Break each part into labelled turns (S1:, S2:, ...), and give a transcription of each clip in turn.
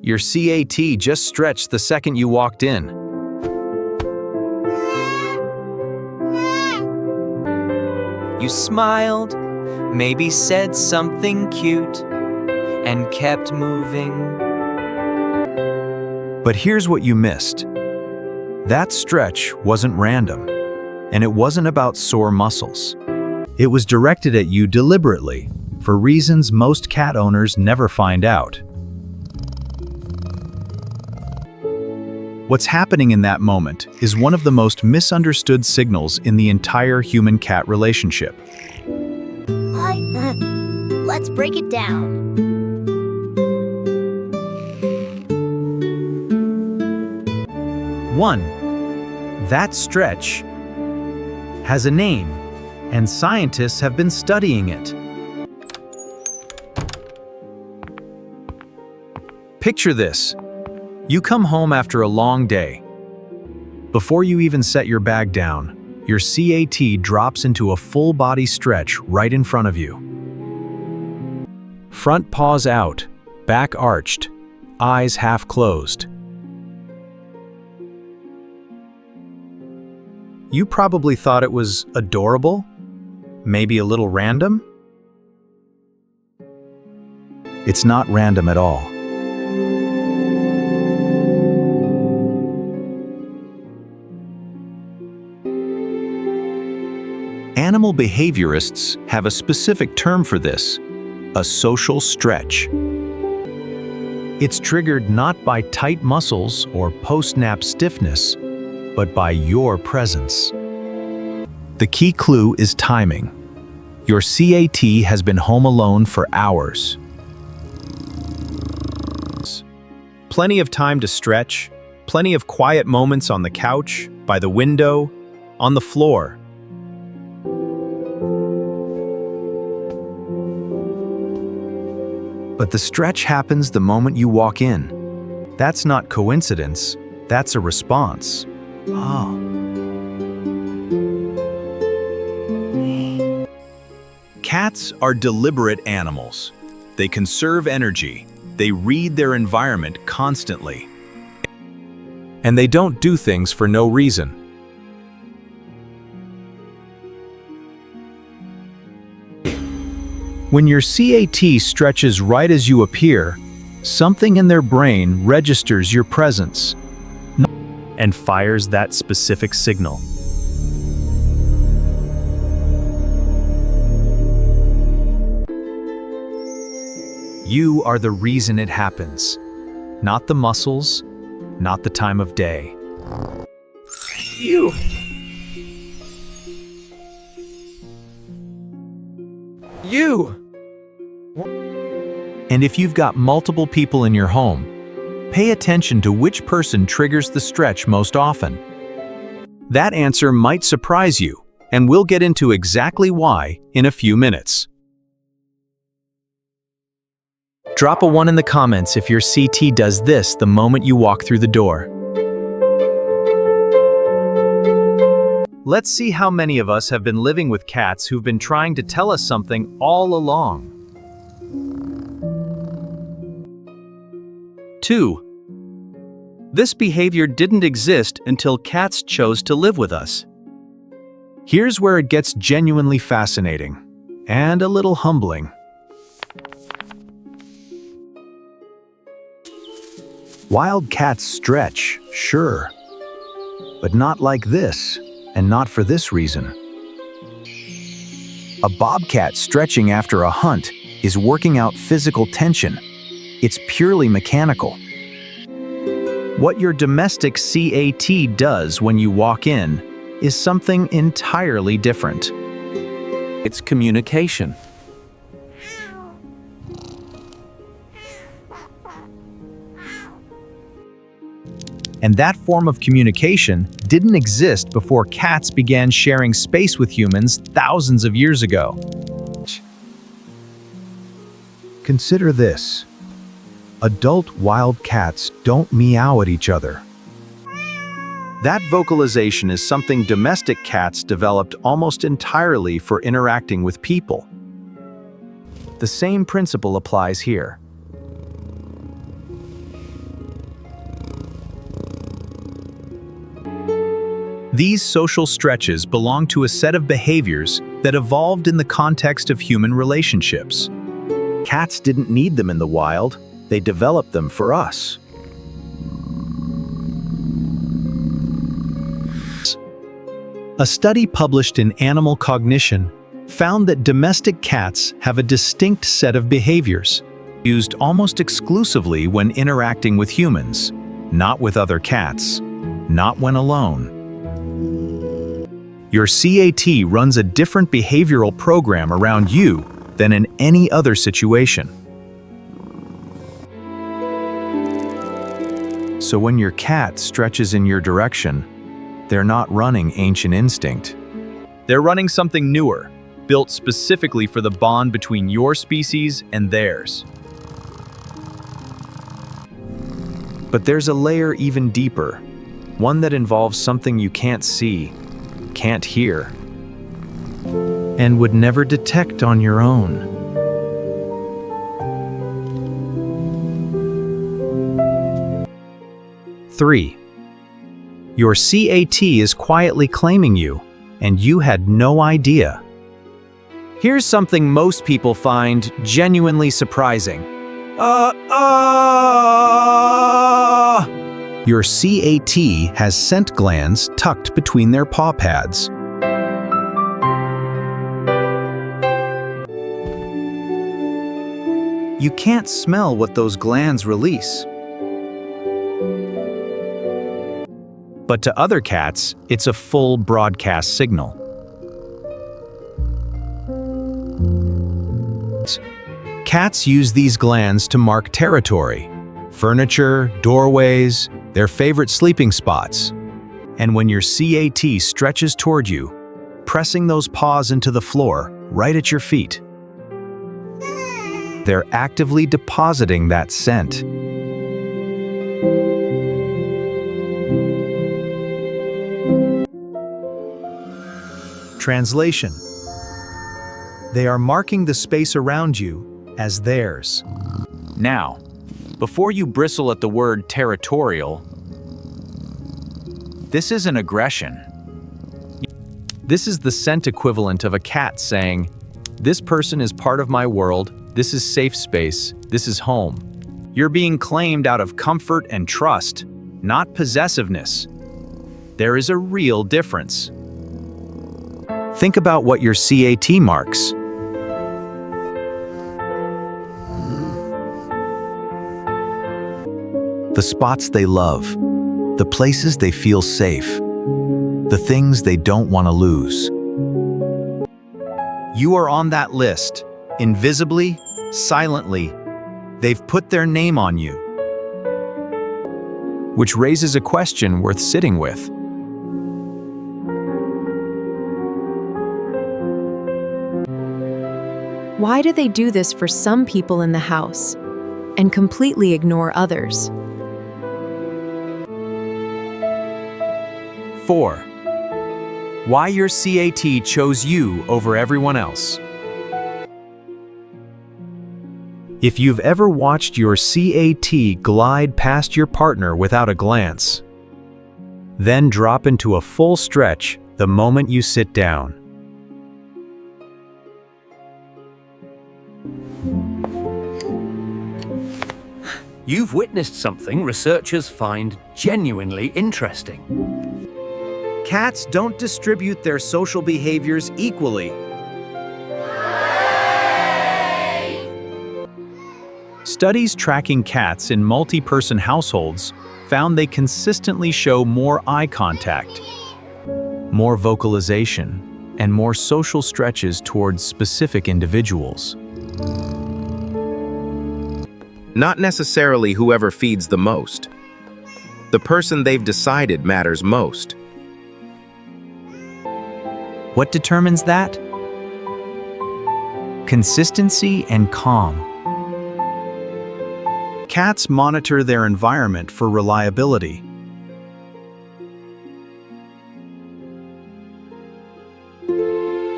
S1: Your CAT just stretched the second you walked in.
S2: You smiled, maybe said something cute, and kept moving.
S1: But here's what you missed. That stretch wasn't random, and it wasn't about sore muscles. It was directed at you deliberately, for reasons most cat owners never find out. What's happening in that moment is one of the most misunderstood signals in the entire human-cat relationship.
S3: Let's break it down.
S1: 1. That stretch has a name, and scientists have been studying it. Picture this. You come home after a long day. Before you even set your bag down, your CAT drops into a full-body stretch right in front of you. Front paws out, back arched, eyes half closed. You probably thought it was adorable, maybe a little random. It's not random at all. Animal behaviorists have a specific term for this, a social stretch. It's triggered not by tight muscles or post-nap stiffness, but by your presence. The key clue is timing. Your CAT has been home alone for hours. Plenty of time to stretch, plenty of quiet moments on the couch, by the window, on the floor. But the stretch happens the moment you walk in. That's not coincidence, that's a response. Cats are deliberate animals. They conserve energy. They read their environment constantly. And they don't do things for no reason. When your CAT stretches right as you appear, something in their brain registers your presence and fires that specific signal. You are the reason it happens, not the muscles, not the time of day. You. And if you've got multiple people in your home, pay attention to which person triggers the stretch most often. That answer might surprise you, and we'll get into exactly why in a few minutes. Drop a 1 in the comments if your CT does this the moment you walk through the door. Let's see how many of us have been living with cats who've been trying to tell us something all along. 2. This behavior didn't exist until cats chose to live with us. Here's where it gets genuinely fascinating and a little humbling. Wild cats stretch, sure, but not like this, and not for this reason. A bobcat stretching after a hunt is working out physical tension. It's purely mechanical. What your domestic CAT does when you walk in is something entirely different. It's communication. And that form of communication didn't exist before cats began sharing space with humans thousands of years ago. Consider this. Adult wild cats don't meow at each other. That vocalization is something domestic cats developed almost entirely for interacting with people. The same principle applies here. These social stretches belong to a set of behaviors that evolved in the context of human relationships. Cats didn't need them in the wild, they developed them for us. A study published in Animal Cognition found that domestic cats have a distinct set of behaviors, used almost exclusively when interacting with humans, not with other cats, not when alone. Your CAT runs a different behavioral program around you than in any other situation. So when your cat stretches in your direction, they're not running ancient instinct. They're running something newer, built specifically for the bond between your species and theirs. But there's a layer even deeper, one that involves something you can't see, can't hear, and would never detect on your own. Three, your CAT is quietly claiming you, and you had no idea.
S2: Here's something most people find genuinely surprising.
S1: Your CAT has scent glands tucked between their paw pads. You can't smell what those glands release. But to other cats, it's a full broadcast signal. Cats use these glands to mark territory, furniture, doorways, their favorite sleeping spots. And when your CAT stretches toward you, pressing those paws into the floor right at your feet, they're actively depositing that scent. Translation: they are marking the space around you as theirs.
S2: Now, before you bristle at the word territorial, this isn't aggression.
S1: This is the scent equivalent of a cat saying, "This person is part of my world, this is safe space, this is home." You're being claimed out of comfort and trust, not possessiveness. There is a real difference. Think about what your CAT marks. The spots they love, the places they feel safe, the things they don't want to lose. You are on that list, invisibly, silently. They've put their name on you. Which raises a question worth sitting with.
S4: Why do they do this for some people in the house and completely ignore others?
S1: 4. Why your CAT chose you over everyone else. If you've ever watched your CAT glide past your partner without a glance, then drop into a full stretch the moment you sit down.
S5: You've witnessed something researchers find genuinely interesting.
S1: Cats don't distribute their social behaviors equally. Studies tracking cats in multi-person households found they consistently show more eye contact, more vocalization, and more social stretches towards specific individuals.
S6: Not necessarily whoever feeds the most. The person they've decided matters most.
S1: What determines that? Consistency and calm. Cats monitor their environment for reliability.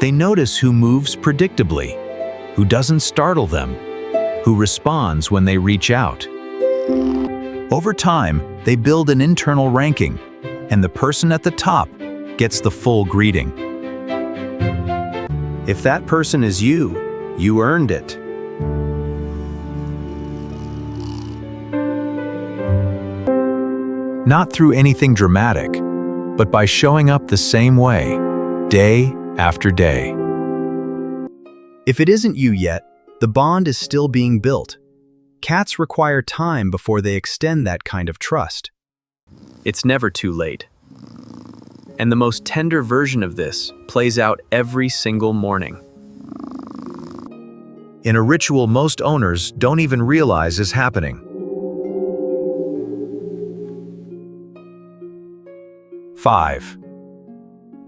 S1: They notice who moves predictably, who doesn't startle them, who responds when they reach out. Over time, they build an internal ranking, and the person at the top gets the full greeting. If that person is you, you earned it. Not through anything dramatic, but by showing up the same way, day after day.
S2: If it isn't you yet, the bond is still being built. Cats require time before they extend that kind of trust. It's never too late. And the most tender version of this plays out every single morning.
S1: In a ritual most owners don't even realize is happening. 5.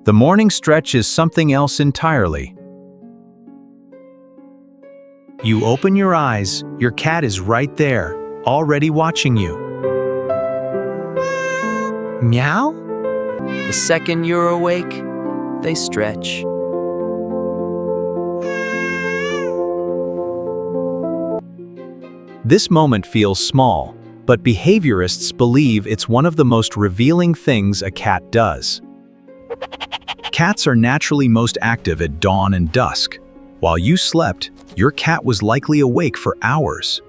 S1: The morning stretch is something else entirely. You open your eyes, your cat is right there, already watching you.
S2: Meow? The second you're awake, they stretch.
S1: This moment feels small, but behaviorists believe it's one of the most revealing things a cat does. Cats are naturally most active at dawn and dusk. While you slept, your cat was likely awake for hours.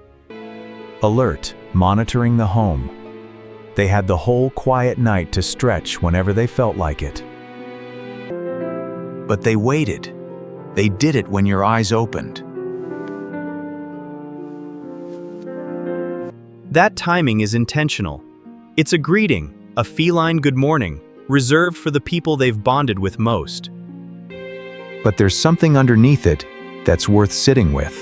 S1: Alert, monitoring the home. They had the whole quiet night to stretch whenever they felt like it. But they waited. They did it when your eyes opened.
S2: That timing is intentional. It's a greeting, a feline good morning, reserved for the people they've bonded with most.
S1: But there's something underneath it that's worth sitting with.